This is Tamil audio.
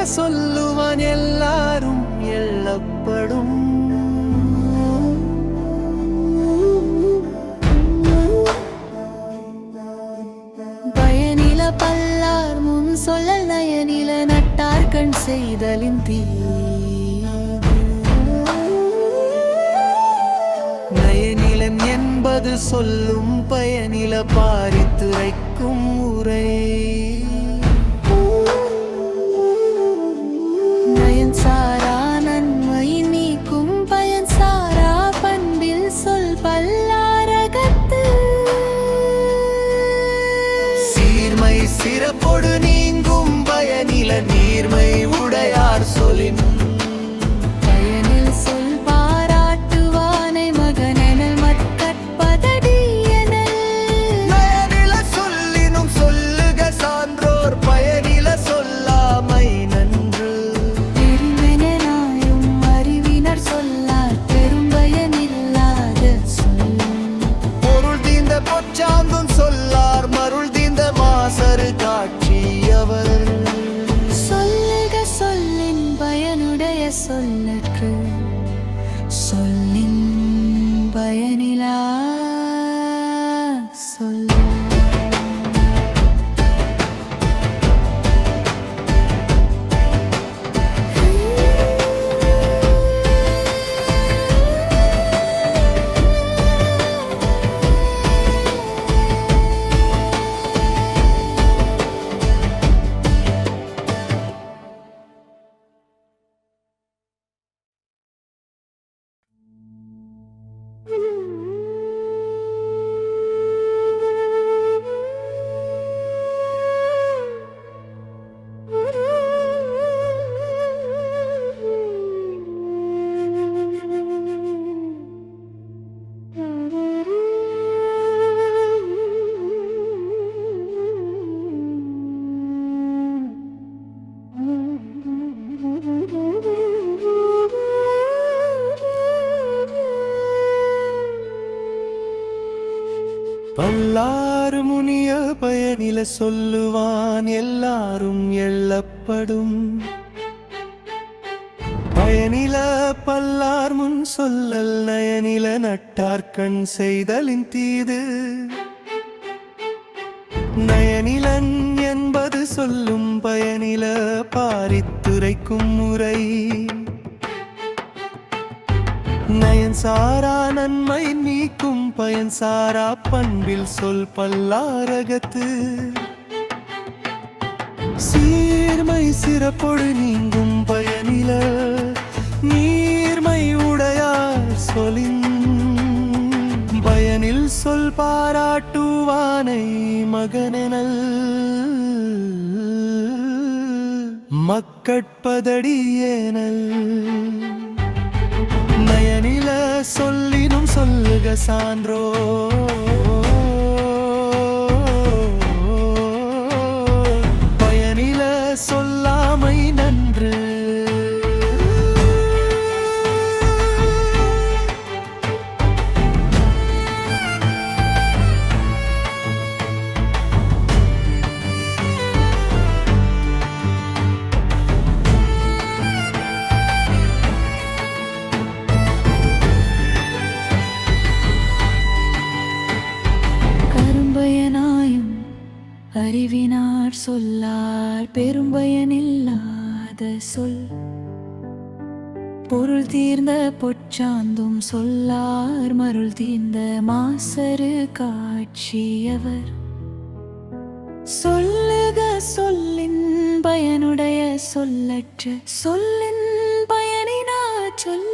சொல்லுவான் எல்லாரும் எள்ளப்படும். பயனில பல்லார் முன் சொல்லல் நயனில நட்டார் கண் செய்தலின் தீ. நயனிலன் என்பது சொல்லும் பயனில பாரித்துரைக்கும் உரை. நயன் சாரா நன்மை நீக்கும் பயன் சாரா பண்பில் சொல் பல்லாரகத்து. சீர்மை சிறப்பொடு நீங்கும் பயனில நீர்மை உடையார் சொலின். பயனில் சொல் பாராட்டுவானை மகனெனல் மக்கட்பதடி எனல். நயனில சொல்லினும் சொல்லுக சான்றோர் பயனில சொல்லாமை நன்று. பெருமெனாயும் அறிவினர் சொல்லார் பெரும்பயனில்லாத சொல். பொருள் தீந்த பொச்சாந்தும் சொல்லார் மருள் தீந்த மாசரு காட்சியவர். சொல்லுக சொல்லின் பயனுடைய சொல்லற்று சொல்லின் பயனிலா சொல். பல்லாறு முனிய பயனில சொல்லுவான் எல்லாரும் எள்ளப்படும். பயனில பல்லார் முன் சொல்லல் நயனில நட்டார்கண் செய்தலின் தீது. நயனிலன் என்பது சொல்லும் பயனில பாரித்துரைக்கும் முறை. நயன் சாரா நன்மை நீக்கும் பயன் சாரா பண்பில் சொல் பல்லாரகத்து. சீர்மை சிறப்பொடு நீங்கும் பயனில நீர்மை உடையார் சொலின். பயனில் சொல் பாராட்டுவானை மகனெனல் மக்கட்பதடி ஏனல். நயனில சொல்லினும் சொல்லுக சான்றோ பயனில சொல்லாமை நன்று. அறிவினார் சொல்லார் பெரும்பயனில்லாத சொல். பொருள் தீர்ந்த பொச்சாந்தும் சொல்லார் மருள் தீர்ந்த மாசரு காட்சியவர். சொல்லுக சொல்லின் பயனுடைய சொல்லற்ற சொல்லின் பயனினா சொல்.